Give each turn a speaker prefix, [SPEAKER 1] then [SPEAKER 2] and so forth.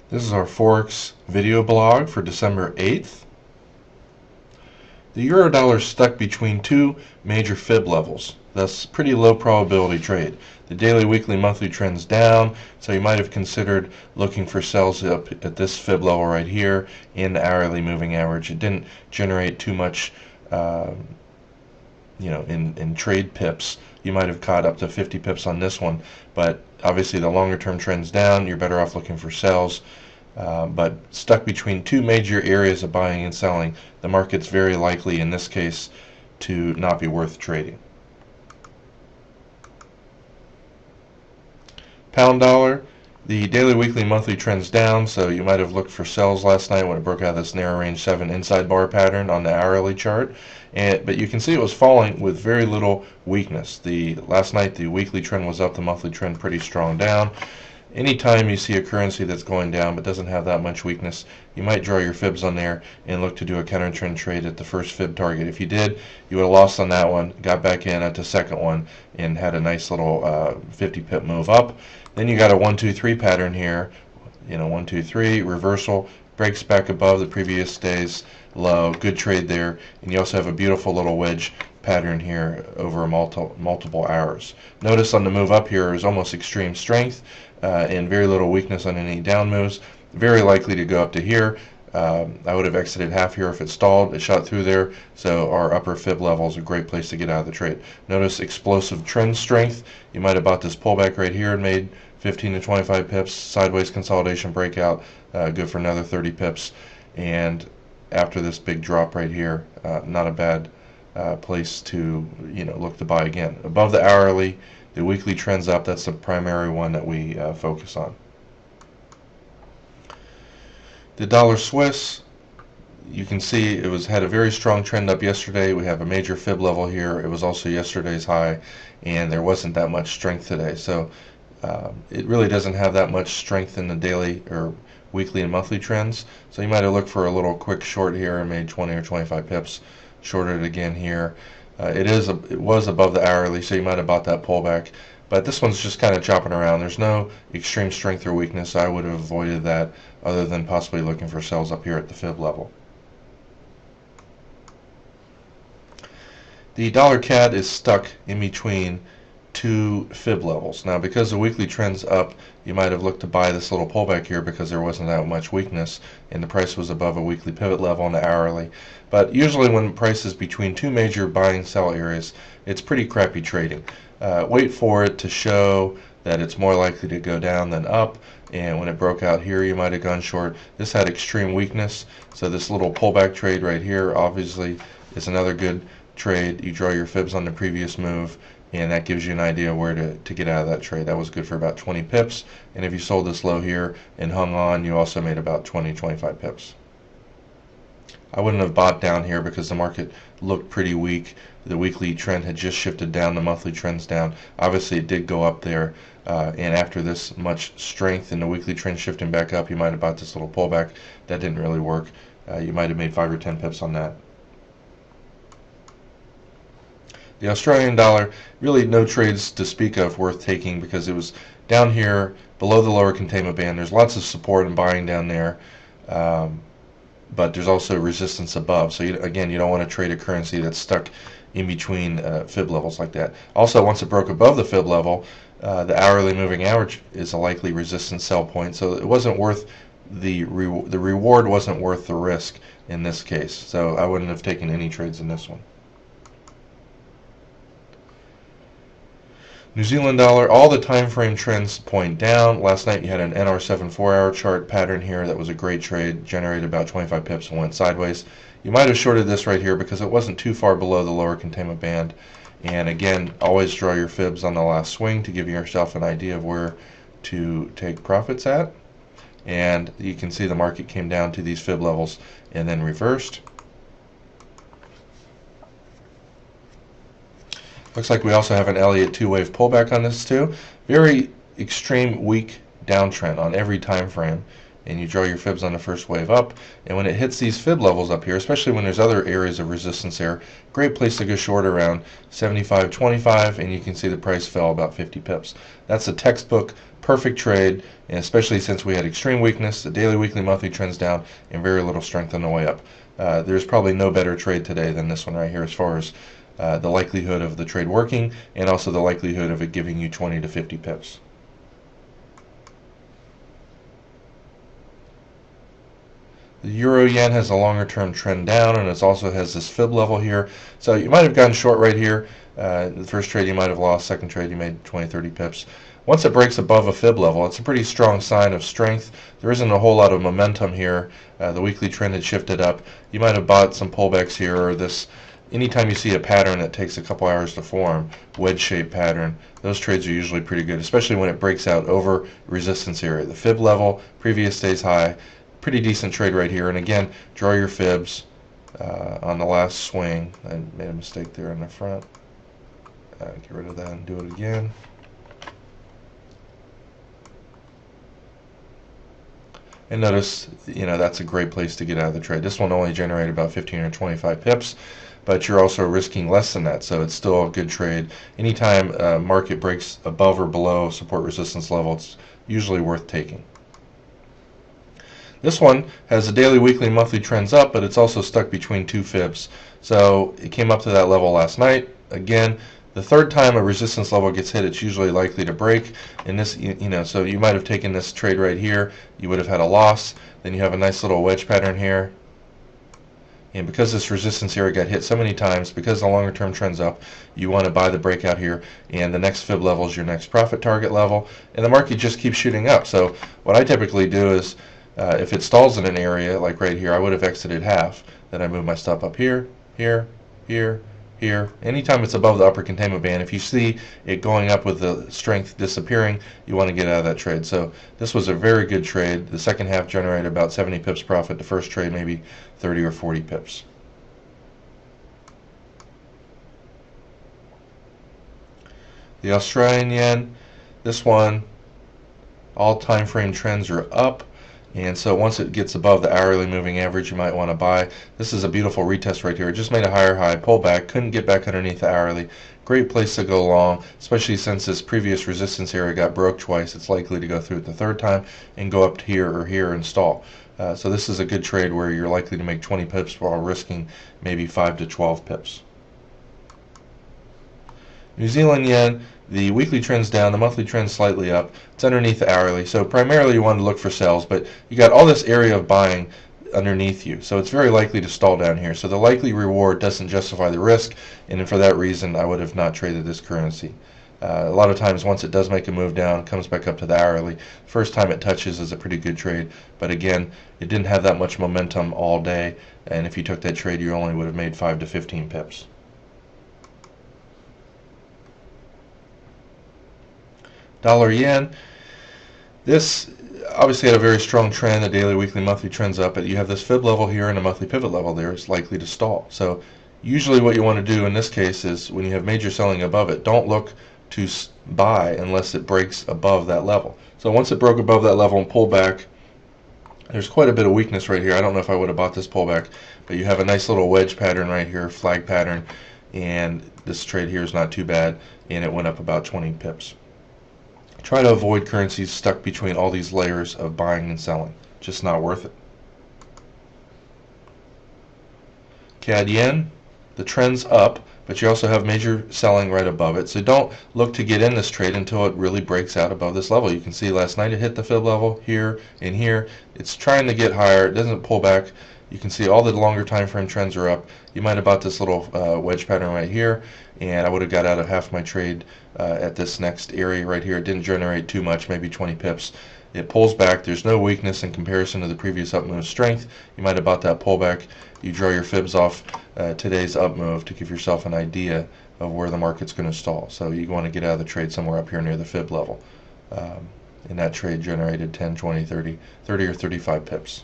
[SPEAKER 1] This is our Forex video blog for December 8th. The euro dollar stuck between two major fib levels. That's pretty low probability trade. The daily, weekly, monthly trend's down, so you might have considered looking for sells up at this fib level right here in the hourly moving average. It didn't generate too much in trade pips. You might have caught up to 50 pips on this one, but obviously the longer term trend's down. You're better off looking for sells. But stuck between two major areas of buying and selling, the market's very likely in this case to not be worth trading. Pound dollar, the daily, weekly, monthly trend's down, so you might have looked for sells last night when it broke out this narrow range 7 inside bar pattern on the hourly chart. But you can see it was falling with very little weakness. Last night the weekly trend was up, the monthly trend pretty strong down. Anytime you see a currency that's going down but doesn't have that much weakness, you might draw your fibs on there and look to do a counter trend trade at the first fib target. If you did, you would have lost on that one, got back in at the second one, and had a nice little 50 pip move up. Then you got a 1, 2, 3 pattern here. 1, 2, 3 reversal, breaks back above the previous day's low. Good trade there. And you also have a beautiful little wedge pattern here over multiple hours. Notice on the move up here is almost extreme strength and very little weakness on any down moves. Very likely to go up to here. I would have exited half here if it stalled. It shot through there, so our upper fib level is a great place to get out of the trade. Notice explosive trend strength. You might have bought this pullback right here and made 15 to 25 pips. Sideways consolidation breakout, good for another 30 pips. And after this big drop right here, not a bad place to look to buy again. Above the hourly, the weekly trend's up. That's the primary one that we focus on. The dollar Swiss, you can see it had a very strong trend up yesterday. We have a major fib level here. It was also yesterday's high, and there wasn't that much strength today. So it really doesn't have that much strength in the daily or weekly and monthly trends. So you might have looked for a little quick short here and made 20 or 25 pips. Shorted again here. It was above the hourly, so you might have bought that pullback. But this one's just kind of chopping around. There's no extreme strength or weakness. I would have avoided that other than possibly looking for sells up here at the fib level. The dollar CAD is stuck in between two fib levels. Now, because the weekly trend's up, you might have looked to buy this little pullback here because there wasn't that much weakness and the price was above a weekly pivot level on the hourly. But usually when price is between two major buy and sell areas, it's pretty crappy trading. Wait for it to show that it's more likely to go down than up, and when it broke out here you might have gone short. This had extreme weakness, so this little pullback trade right here obviously is another good trade. You draw your fibs on the previous move, and that gives you an idea where to get out of that trade. That was good for about 20 pips, and if you sold this low here and hung on, you also made about 20-25 pips. I wouldn't have bought down here because the market looked pretty weak. The weekly trend had just shifted down, the monthly trend's down. Obviously it did go up there, and after this much strength in the weekly trend shifting back up, you might have bought this little pullback. That didn't really work. You might have made 5 or 10 pips on that. The Australian dollar, really no trades to speak of worth taking because it was down here below the lower containment band. There's lots of support and buying down there, but there's also resistance above. So again, you don't want to trade a currency that's stuck in between fib levels like that. Also, once it broke above the fib level, the hourly moving average is a likely resistance sell point. So it wasn't worth the reward wasn't worth the risk in this case. So I wouldn't have taken any trades in this one. New Zealand dollar, all the time frame trends point down. Last night you had an NR7 4-hour chart pattern here that was a great trade, generated about 25 pips and went sideways. You might have shorted this right here because it wasn't too far below the lower containment band. And again, always draw your fibs on the last swing to give yourself an idea of where to take profits at. And you can see the market came down to these fib levels and then reversed. Looks like we also have an Elliott two-wave pullback on this too. Very extreme weak downtrend on every time frame, and you draw your fibs on the first wave up. And when it hits these fib levels up here, especially when there's other areas of resistance here, great place to go short around 75.25, and you can see the price fell about 50 pips. That's a textbook perfect trade, and especially since we had extreme weakness, the daily, weekly, monthly trends down, and very little strength on the way up. There's probably no better trade today than this one right here as far as the likelihood of the trade working, and also the likelihood of it giving you 20 to 50 pips. The Euro Yen has a longer term trend down, and it also has this fib level here. So you might have gotten short right here. The first trade you might have lost, second trade you made 20, 30 pips. Once it breaks above a fib level, it's a pretty strong sign of strength. There isn't a whole lot of momentum here. The weekly trend had shifted up. You might have bought some pullbacks here, or this. Anytime you see a pattern that takes a couple hours to form, wedge-shaped pattern, those trades are usually pretty good, especially when it breaks out over resistance area. The fib level, previous day's high, pretty decent trade right here. And again, draw your fibs on the last swing. I made a mistake there in the front. Get rid of that and do it again. And notice, that's a great place to get out of the trade. This one only generated about 15 or 25 pips, but you're also risking less than that, so it's still a good trade. Anytime market breaks above or below support resistance level, it's usually worth taking. This one has a daily, weekly, monthly trends up, but it's also stuck between two fibs. So it came up to that level last night. Again, the third time a resistance level gets hit, it's usually likely to break. And this, so you might have taken this trade right here. You would have had a loss. Then you have a nice little wedge pattern here. And because this resistance area got hit so many times, because the longer term trend's up, you want to buy the breakout here, and the next fib level is your next profit target level, and the market just keeps shooting up. So what I typically do is, if it stalls in an area, like right here, I would have exited half. Then I move my stop up here, here, here, here. Anytime it's above the upper containment band, if you see it going up with the strength disappearing, you want to get out of that trade. So this was a very good trade. The second half generated about 70 pips profit. The first trade maybe 30 or 40 pips. The Australian yen, this one, all time frame trends are up. And so once it gets above the hourly moving average, you might want to buy. This is a beautiful retest right here. It just made a higher high, pull back, couldn't get back underneath the hourly. Great place to go long, especially since this previous resistance area got broke twice. It's likely to go through it the third time and go up to here or here and stall. So this is a good trade where you're likely to make 20 pips while risking maybe 5 to 12 pips. New Zealand yen, the weekly trend's down, the monthly trend's slightly up. It's underneath the hourly, so primarily you want to look for sells, but you got all this area of buying underneath you, so it's very likely to stall down here. So the likely reward doesn't justify the risk, and for that reason I would have not traded this currency. A lot of times once it does make a move down, comes back up to the hourly, first time it touches is a pretty good trade, but again, it didn't have that much momentum all day, and if you took that trade you only would have made 5 to 15 pips. Dollar yen, this obviously had a very strong trend. The daily, weekly, monthly trends up, but you have this fib level here and a monthly pivot level there. It's likely to stall. So usually what you want to do in this case is when you have major selling above it, don't look to buy unless it breaks above that level. So once it broke above that level and pulled back, there's quite a bit of weakness right here. I don't know if I would have bought this pullback, but you have a nice little wedge pattern right here, flag pattern, and this trade here is not too bad, and it went up about 20 pips. Try to avoid currencies stuck between all these layers of buying and selling. Just not worth it. CAD yen, the trend's up, but you also have major selling right above it. So don't look to get in this trade until it really breaks out above this level. You can see last night it hit the fib level here and here. It's trying to get higher. It doesn't pull back. You can see all the longer time frame trends are up. You might have bought this little wedge pattern right here, and I would have got out of half my trade at this next area right here. It didn't generate too much, maybe 20 pips. It pulls back. There's no weakness in comparison to the previous up move strength. You might have bought that pullback. You draw your fibs off today's up move to give yourself an idea of where the market's going to stall. So you want to get out of the trade somewhere up here near the fib level. And that trade generated 10, 20, 30 or 35 pips.